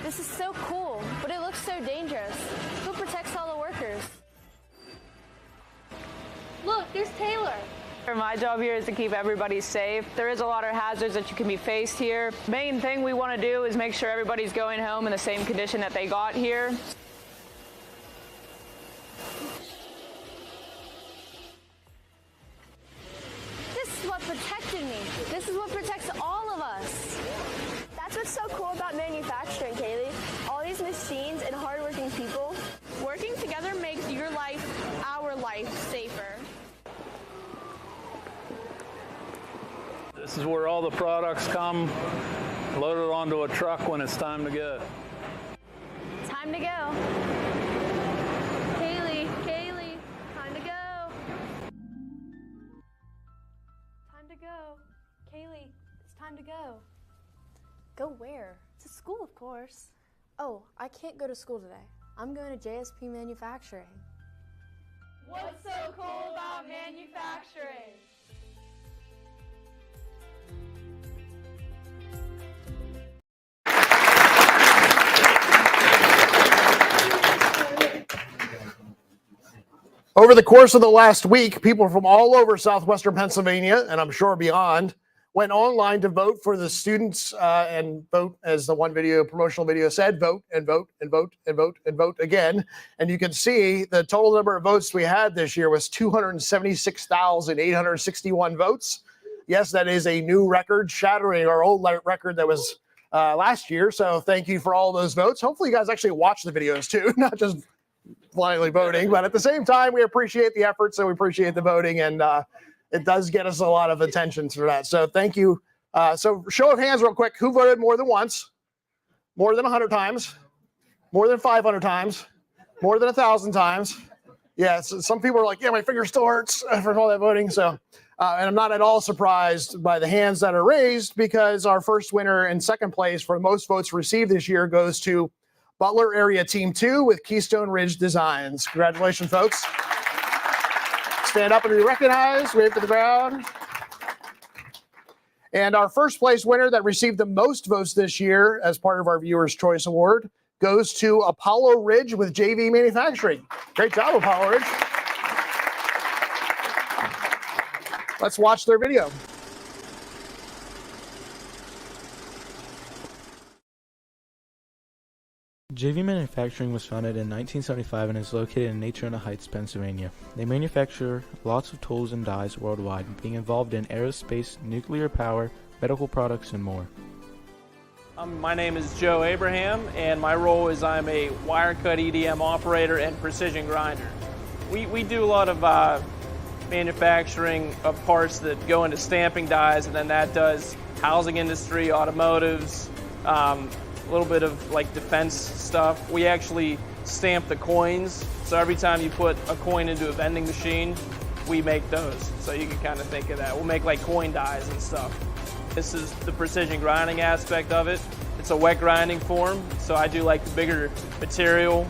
This is so cool, but it looks so dangerous. Who protects all the workers? Look, there's Taylor.
My job here is to keep everybody safe. There is a lot of hazards that you can be faced here. Main thing we want to do is make sure everybody's going home in the same condition that they got here.
This is what protected me. This is what protects all of us.
That's what's so cool about manufacturing, Kaylee. All these machines and hardworking people.
Working together makes your life, our life, safer.
This is where all the products come loaded onto a truck when it's time to go.
Time to go. Kaylee, time to go. Time to go. Kaylee, it's time to go.
Go where?
To school, of course.
Oh, I can't go to school today. I'm going to JSP Manufacturing.
What's so cool about manufacturing?
Over the course of the last week, people from all over southwestern Pennsylvania, and I'm sure beyond, went online to vote for the students and vote, as the one promotional video said, vote and vote and vote and vote and vote again. And you can see the total number of votes we had this year was 276,861 votes. Yes, that is a new record, shattering our old record that was last year. So thank you for all those votes. Hopefully you guys actually watch the videos too, not just blindly voting, but at the same time, we appreciate the effort. So we appreciate the voting, and it does get us a lot of attention for that. So thank you. So show of hands real quick. Who voted more than once? More than 100 times? More than 500 times? More than 1,000 times? Yeah, so some people are like, yeah, my finger still hurts for all that voting. So, and I'm not at all surprised by the hands that are raised, because our first winner and second place for most votes received this year goes to Butler Area Team 2 with Keystone Ridge Designs. Congratulations, folks. Stand up and be recognized. Wave to the ground. And our first place winner that received the most votes this year as part of our Viewer's Choice Award goes to Apollo Ridge with JV Manufacturing. Great job, Apollo Ridge. Let's watch their video.
JV Manufacturing was founded in 1975 and is located in Natrona Heights, Pennsylvania. They manufacture lots of tools and dies worldwide, being involved in aerospace, nuclear power, medical products, and more.
My name is Joe Abraham, and my role is I'm a wire cut EDM operator and precision grinder. We do a lot of manufacturing of parts that go into stamping dies, and then that does housing industry, automotives, a little bit of like defense stuff. We actually stamp the coins, so every time you put a coin into a vending machine, we make those. So you can kind of think of that. We'll make like coin dies and stuff. This is the precision grinding aspect of it. It's a wet grinding form, so I do like the bigger material.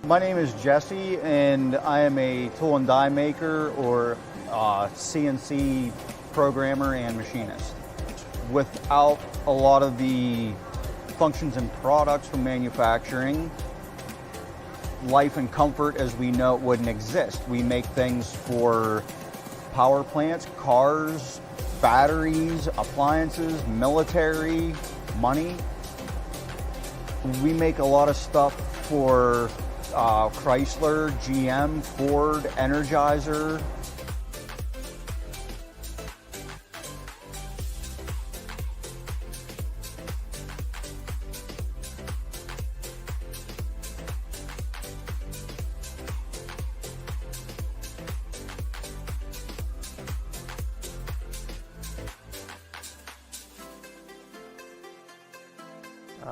My name is Jesse, and I am a tool and die maker, or CNC programmer and machinist. Without a lot of the functions and products from manufacturing, life and comfort as we know it wouldn't exist. We make things for power plants, cars, batteries, appliances, military, money. We make a lot of stuff for Chrysler, GM, Ford, Energizer.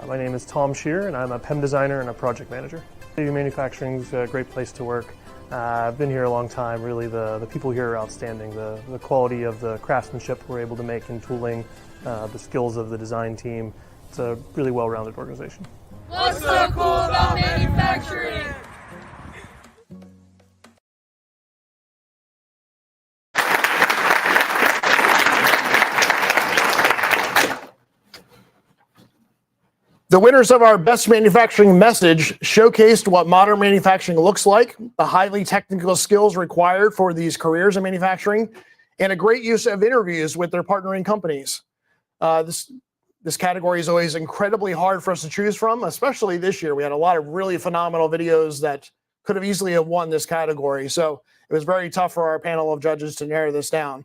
My name is Tom Shear, and I'm a PEM designer and a project manager. JV Manufacturing is a great place to work. I've been here a long time. Really, the people here are outstanding. The quality of the craftsmanship we're able to make in tooling, the skills of the design team. It's a really well-rounded organization.
What's so cool about manufacturing?
The winners of our Best Manufacturing Message showcased what modern manufacturing looks like, the highly technical skills required for these careers in manufacturing, and a great use of interviews with their partnering companies. This category is always incredibly hard for us to choose from, especially this year. We had a lot of really phenomenal videos that could have easily have won this category. So it was very tough for our panel of judges to narrow this down.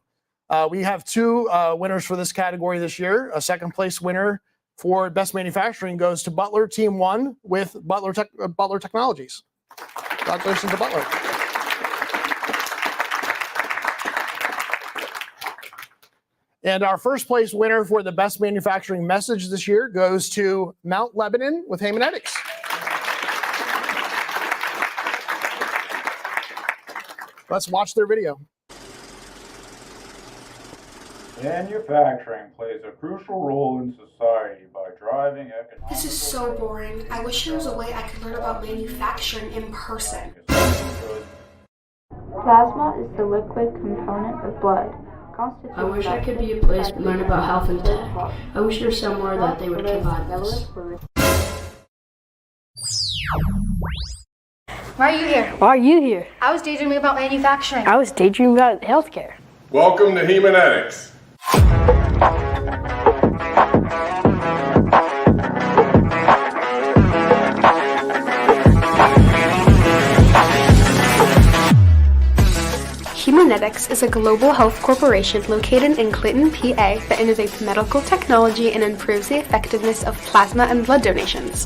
We have two winners for this category this year. A second place winner for Best Manufacturing goes to Butler Team 1 with Butler Technologies. Congratulations to Butler. And our first place winner for the Best Manufacturing Message this year goes to Mount Lebanon with Haemonetics. Let's watch their video.
Manufacturing plays a crucial role in society by driving economic.
This is so boring. I wish there was a way I could learn about manufacturing in person.
Plasma is the liquid component of blood,
I wish I could be a place to learn about health and tech. I wish there's somewhere that they would provide this.
Why are you here?
Why are you here?
I was daydreaming about manufacturing.
I was daydreaming about healthcare.
Welcome to Hemanetics.
Hemanetics is a global health corporation located in Clinton, PA that innovates medical technology and improves the effectiveness of plasma and blood donations.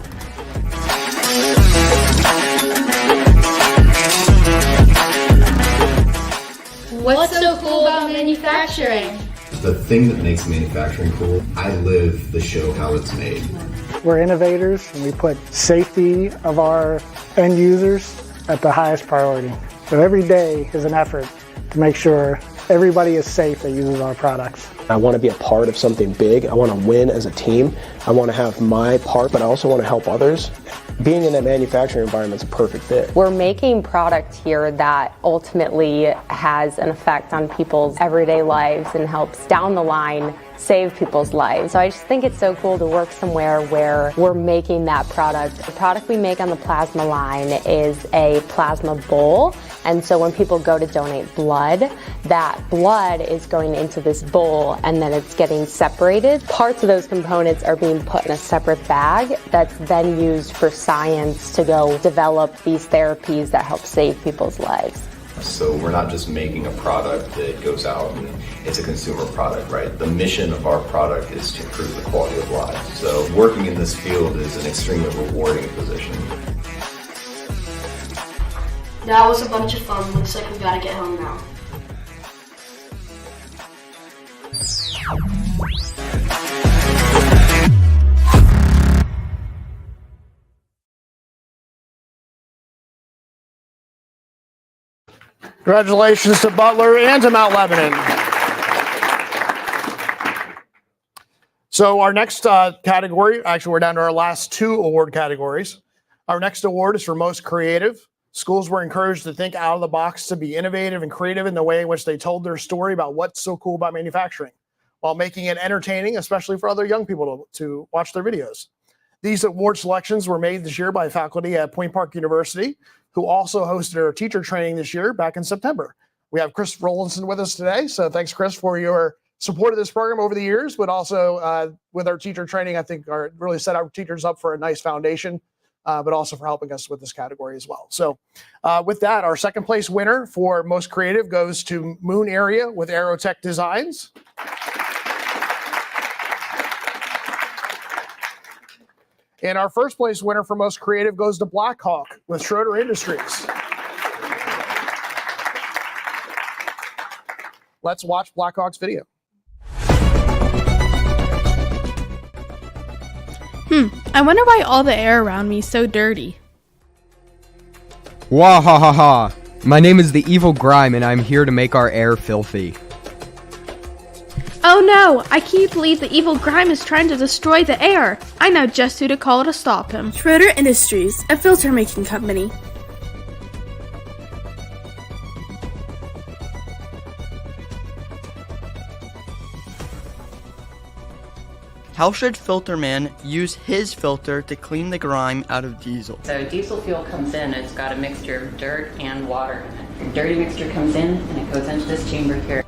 What's so cool about manufacturing?
The thing that makes manufacturing cool, I live the show how it's made.
We're innovators and we put safety of our end users at the highest priority. So every day is an effort to make sure everybody is safe that uses our products.
I want to be a part of something big. I want to win as a team. I want to have my part, but I also want to help others. Being in that manufacturing environment is a perfect fit.
We're making product here that ultimately has an effect on people's everyday lives and helps down the line save people's lives. So I just think it's so cool to work somewhere where we're making that product. The product we make on the plasma line is a plasma bowl. And so when people go to donate blood, that blood is going into this bowl and then it's getting separated. Parts of those components are being put in a separate bag that's then used for science to go develop these therapies that help save people's lives.
So we're not just making a product that goes out and it's a consumer product, right? The mission of our product is to improve the quality of life. So working in this field is an extremely rewarding position.
That was a bunch of fun. Looks like we gotta get home now.
Congratulations to Butler and to Mount Lebanon. So our next category, actually we're down to our last two award categories. Our next award is for most creative. Schools were encouraged to think out of the box, to be innovative and creative in the way in which they told their story about what's so cool about manufacturing, while making it entertaining, especially for other young people to watch their videos. These award selections were made this year by faculty at Point Park University, who also hosted our teacher training this year back in September. We have Chris Rollinson with us today. So thanks, Chris, for your support of this program over the years, but also with our teacher training, I think really set our teachers up for a nice foundation, but also for helping us with this category as well. So with that, our second place winner for most creative goes to Moon Area with Aerotech Designs. And our first place winner for most creative goes to Blackhawk with Schroeder Industries. Let's watch Blackhawk's video.
I wonder why all the air around me is so dirty.
Wahahaha. My name is the Evil Grime and I'm here to make our air filthy.
Oh no! I can't believe the evil grime is trying to destroy the air. I know just who to call to stop him.
Schroeder Industries, a filter making company.
How should Filterman use his filter to clean the grime out of diesel?
So diesel fuel comes in, it's got a mixture of dirt and water. The dirty mixture comes in and it goes into this chamber here.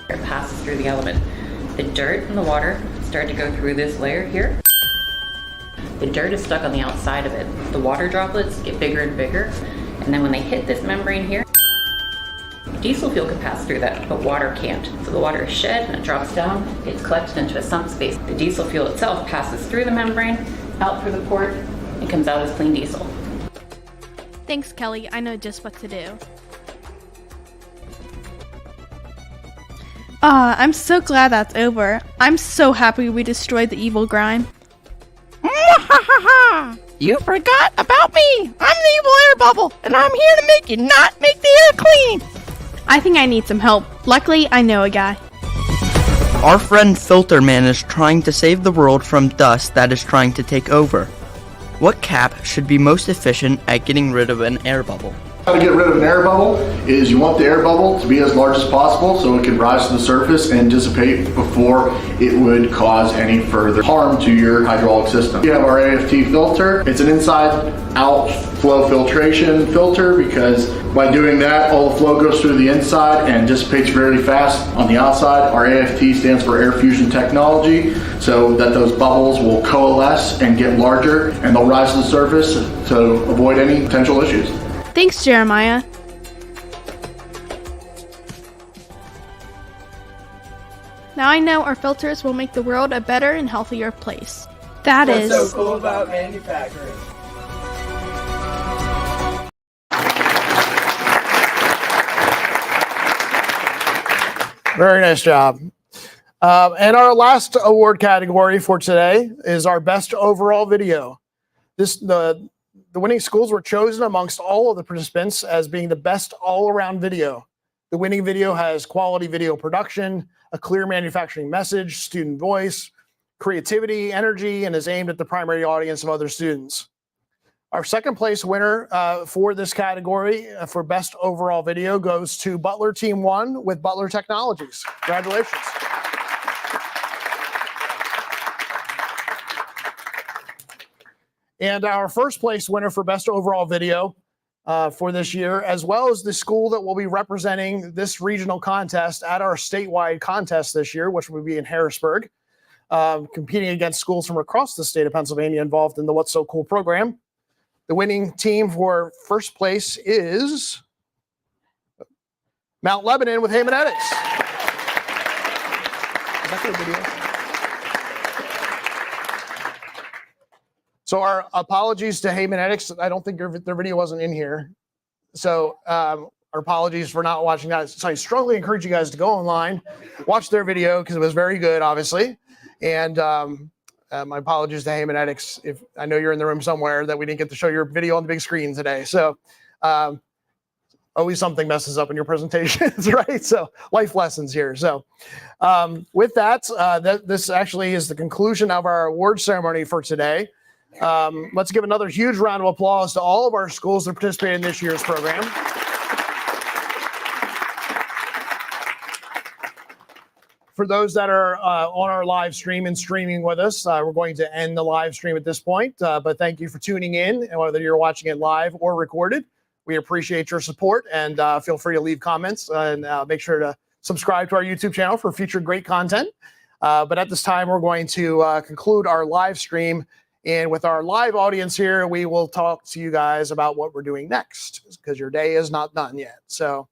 It passes through the element. The dirt and the water start to go through this layer here. The dirt is stuck on the outside of it. The water droplets get bigger and bigger, and then when they hit this membrane here, diesel fuel can pass through that, but water can't. So the water is shed and it drops down, it's collected into a sump space. The diesel fuel itself passes through the membrane, out through the port, and comes out as clean diesel.
Thanks, Kelly. I know just what to do. I'm so glad that's over. I'm so happy we destroyed the evil grime.
You forgot about me! I'm the evil air bubble, and I'm here to make you not make the air clean!
I think I need some help. Luckily, I know a guy.
Our friend Filterman is trying to save the world from dust that is trying to take over. What cap should be most efficient at getting rid of an air bubble?
How to get rid of an air bubble is you want the air bubble to be as large as possible so it can rise to the surface and dissipate before it would cause any further harm to your hydraulic system. We have our AFT filter. It's an inside-out flow filtration filter because by doing that, all the flow goes through the inside and dissipates very fast on the outside. Our AFT stands for air fusion technology, so that those bubbles will coalesce and get larger and they'll rise to the surface to avoid any potential issues.
Thanks, Jeremiah. Now I know our filters will make the world a better and healthier place. That is
What's so cool about manufacturing?
Very nice job. And our last award category for today is our best overall video. The winning schools were chosen amongst all of the participants as being the best all-around video. The winning video has quality video production, a clear manufacturing message, student voice, creativity, energy, and is aimed at the primary audience of other students. Our second place winner for this category for best overall video goes to Butler Team 1 with Butler Technologies. Congratulations. And our first place winner for best overall video for this year, as well as the school that will be representing this regional contest at our statewide contest this year, which will be in Harrisburg, competing against schools from across the state of Pennsylvania involved in the What's So Cool program. The winning team for first place is Mount Lebanon with Haymanetics. Is that good video? So our apologies to Haymanetics. I don't think their video wasn't in here. So our apologies for not watching that. So I strongly encourage you guys to go online, watch their video because it was very good, obviously. And my apologies to Haymanetics if I know you're in the room somewhere that we didn't get to show your video on the big screen today. So always something messes up in your presentations, right? So life lessons here. So with that, this actually is the conclusion of our award ceremony for today. Let's give another huge round of applause to all of our schools that participated in this year's program. For those that are on our live stream and streaming with us, we're going to end the live stream at this point, but thank you for tuning in, and whether you're watching it live or recorded. We appreciate your support, and feel free to leave comments and make sure to subscribe to our YouTube channel for future great content. But at this time, we're going to conclude our live stream. And with our live audience here, we will talk to you guys about what we're doing next because your day is not done yet. So